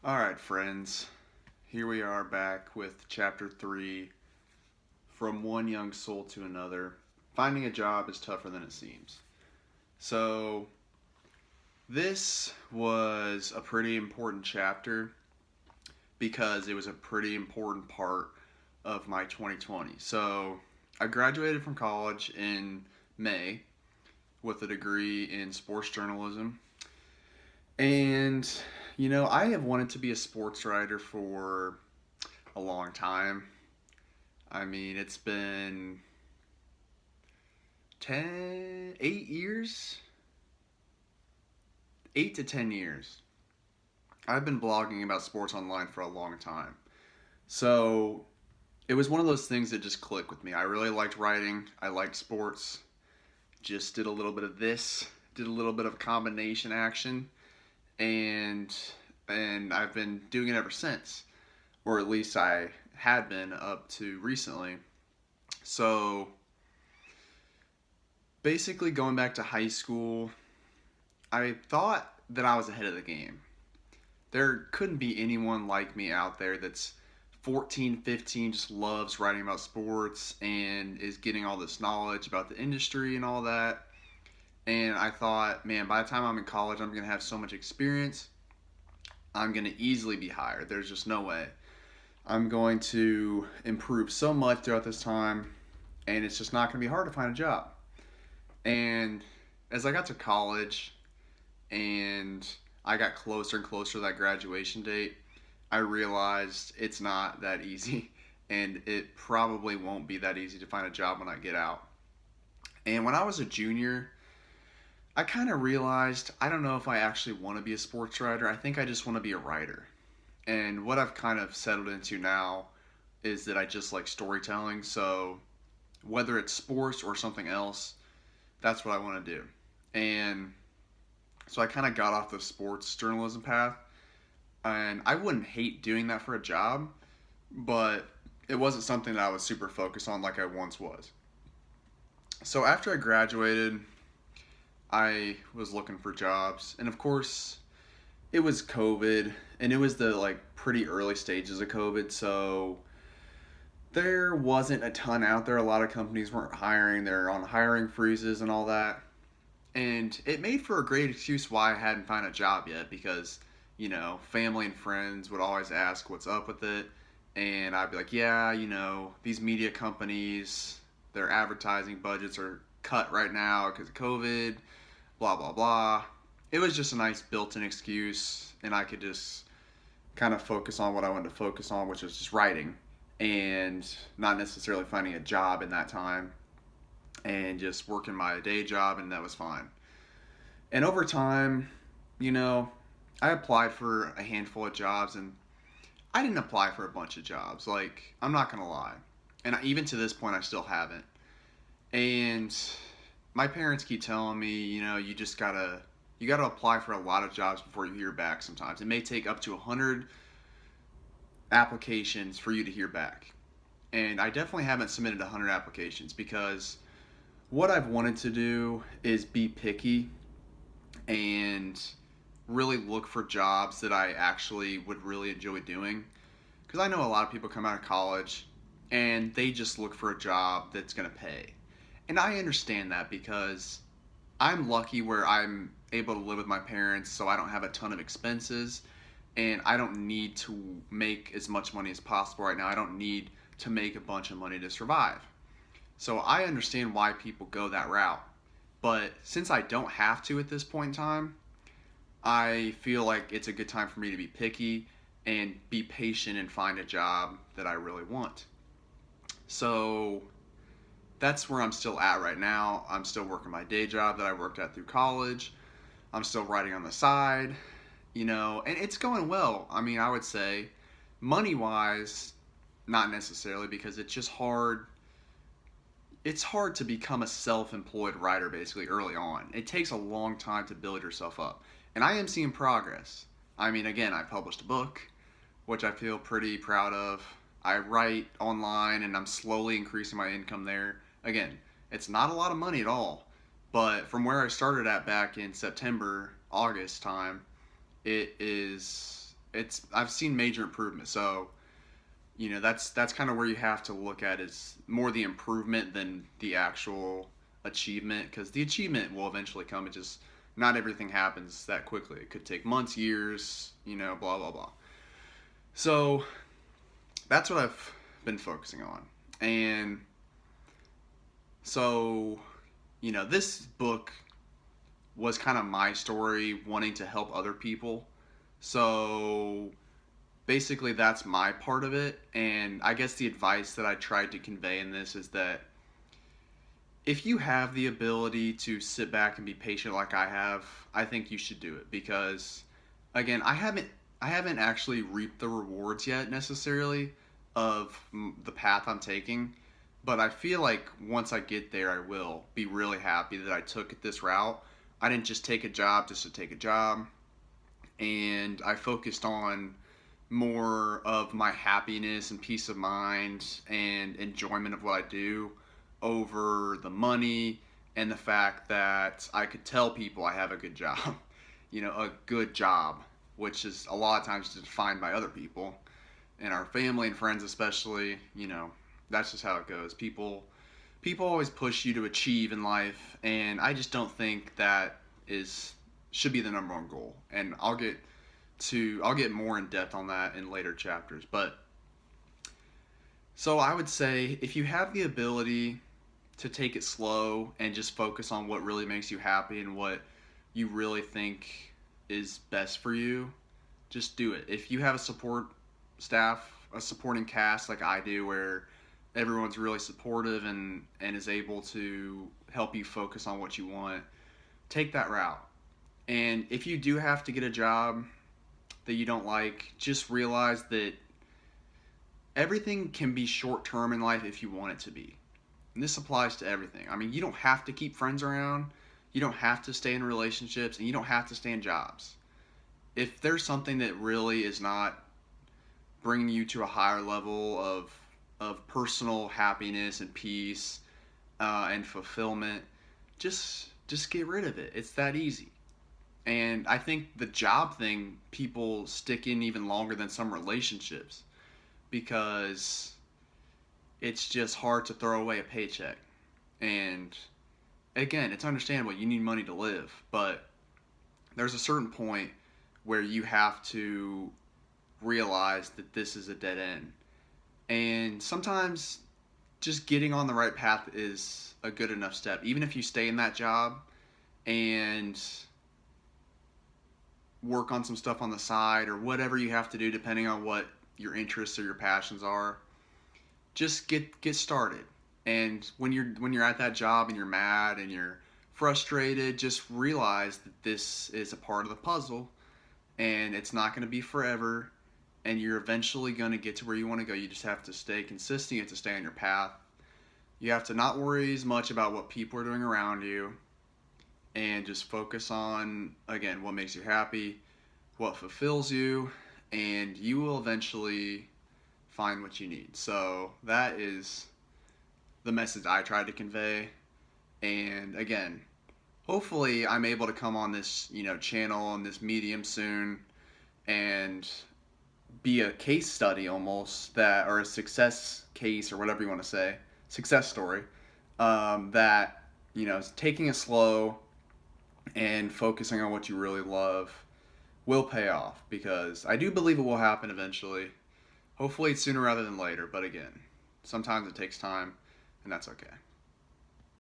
All right, friends. Here we are back with chapter 3, From One Young Soul to Another. Finding a job is tougher than it seems. So, this was a pretty important chapter because it was a pretty important part of my 2020. So, I graduated from college in May with a degree in sports journalism. And, I have wanted to be a sports writer for a long time. I mean, it's been 8 years, 8 to 10 years. I've been blogging about sports online for a long time. So it was one of those things that just clicked with me. I really liked writing, I liked sports, just did a little bit of this, did a little bit of combination action, and I've been doing it ever since, or at least I had been up to recently. So basically, going back to high school, I thought that I was ahead of the game. There couldn't be anyone like me out there that's 14, 15, just loves writing about sports and is getting all this knowledge about the industry and all that. And I thought, man, by the time I'm in college, I'm going to have so much experience. I'm going to easily be hired. There's just no way. I'm going to improve so much throughout this time, and it's just not going to be hard to find a job. And as I got to college and I got closer and closer to that graduation date, I realized it's not that easy and it probably won't be that easy to find a job when I get out. And when I was a junior, I kind of realized I don't know if I actually want to be a sports writer. I think I just want to be a writer. And what I've kind of settled into now is that I just like storytelling. So whether it's sports or something else, that's what I want to do. And so I kind of got off the sports journalism path, and I wouldn't hate doing that for a job, but it wasn't something that I was super focused on like I once was. So after I graduated, I was looking for jobs, and of course, it was COVID, and it was the like pretty early stages of COVID, so there wasn't a ton out there. A lot of companies weren't hiring. They're on hiring freezes and all that. And it made for a great excuse why I hadn't found a job yet because, family and friends would always ask what's up with it. And I'd be like, yeah, these media companies, their advertising budgets are cut right now because of COVID, blah, blah, blah. It was just a nice built in excuse, and I could just kind of focus on what I wanted to focus on, which was just writing and not necessarily finding a job in that time and just working my day job, and that was fine. And over time, you know, I applied for a handful of jobs, and I didn't apply for a bunch of jobs. Like, I'm not gonna lie, and even to this point, I still haven't. And my parents keep telling me, you gotta apply for a lot of jobs before you hear back. Sometimes it may take up to 100 applications for you to hear back. And I definitely haven't submitted 100 applications because what I've wanted to do is be picky and really look for jobs that I actually would really enjoy doing. Because I know a lot of people come out of college and they just look for a job that's going to pay. And I understand that because I'm lucky where I'm able to live with my parents, so I don't have a ton of expenses and I don't need to make as much money as possible right now. I don't need to make a bunch of money to survive. So I understand why people go that route. But since I don't have to at this point in time, I feel like it's a good time for me to be picky and be patient and find a job that I really want. So that's where I'm still at right now. I'm still working my day job that I worked at through college. I'm still writing on the side, and it's going well. I mean, I would say money wise, not necessarily because it's just hard. It's hard to become a self-employed writer basically early on. It takes a long time to build yourself up. And I am seeing progress. I mean, again, I published a book, which I feel pretty proud of. I write online and I'm slowly increasing my income there. Again, it's not a lot of money at all, but from where I started at back in September, August time, it is I've seen major improvement. So that's kind of where you have to look at is more the improvement than the actual achievement, because the achievement will eventually come. It just not everything happens that quickly. It could take months, years, blah blah blah. So that's what I've been focusing on. And so, this book was kind of my story wanting to help other people. So basically, that's my part of it. And I guess the advice that I tried to convey in this is that if you have the ability to sit back and be patient like I have, I think you should do it, because again, I haven't actually reaped the rewards yet necessarily of the path I'm taking, but I feel like once I get there I will be really happy that I took it this route. I didn't just take a job just to take a job, and I focused on more of my happiness and peace of mind and enjoyment of what I do over the money and the fact that I could tell people I have a good job, a good job, which is a lot of times defined by other people and our family and friends, especially. That's just how it goes. People always push you to achieve in life, and I just don't think that is should be the number one goal. And I'll get more in depth on that in later chapters. But so I would say if you have the ability to take it slow and just focus on what really makes you happy and what you really think is best for you, just do it. If you have a support staff, a supporting cast like I do, where everyone's really supportive and is able to help you focus on what you want, take that route. And if you do have to get a job that you don't like, just realize that everything can be short term in life if you want it to be. And this applies to everything. I mean, you don't have to keep friends around, you don't have to stay in relationships, and you don't have to stay in jobs. If there's something that really is not bringing you to a higher level of personal happiness and peace and fulfillment, just get rid of it. It's that easy. And I think the job thing, people stick in even longer than some relationships, because it's just hard to throw away a paycheck. And again, it's understandable. You need money to live, but there's a certain point where you have to realize that this is a dead end. And sometimes just getting on the right path is a good enough step. Even if you stay in that job and work on some stuff on the side or whatever you have to do depending on what your interests or your passions are, just get started. And when you're at that job and you're mad and you're frustrated, just realize that this is a part of the puzzle and it's not going to be forever, and you're eventually going to get to where you want to go. You just have to stay consistent. You have to stay on your path. You have to not worry as much about what people are doing around you, and just focus on, again, what makes you happy, what fulfills you, and you will eventually find what you need. So that is the message I tried to convey. And again, hopefully I'm able to come on this, channel on this medium soon and be a case study almost, that, or a success case, or whatever you want to say, success story, that, taking it slow and focusing on what you really love will pay off, because I do believe it will happen eventually. Hopefully it's sooner rather than later, but again, sometimes it takes time, and that's okay.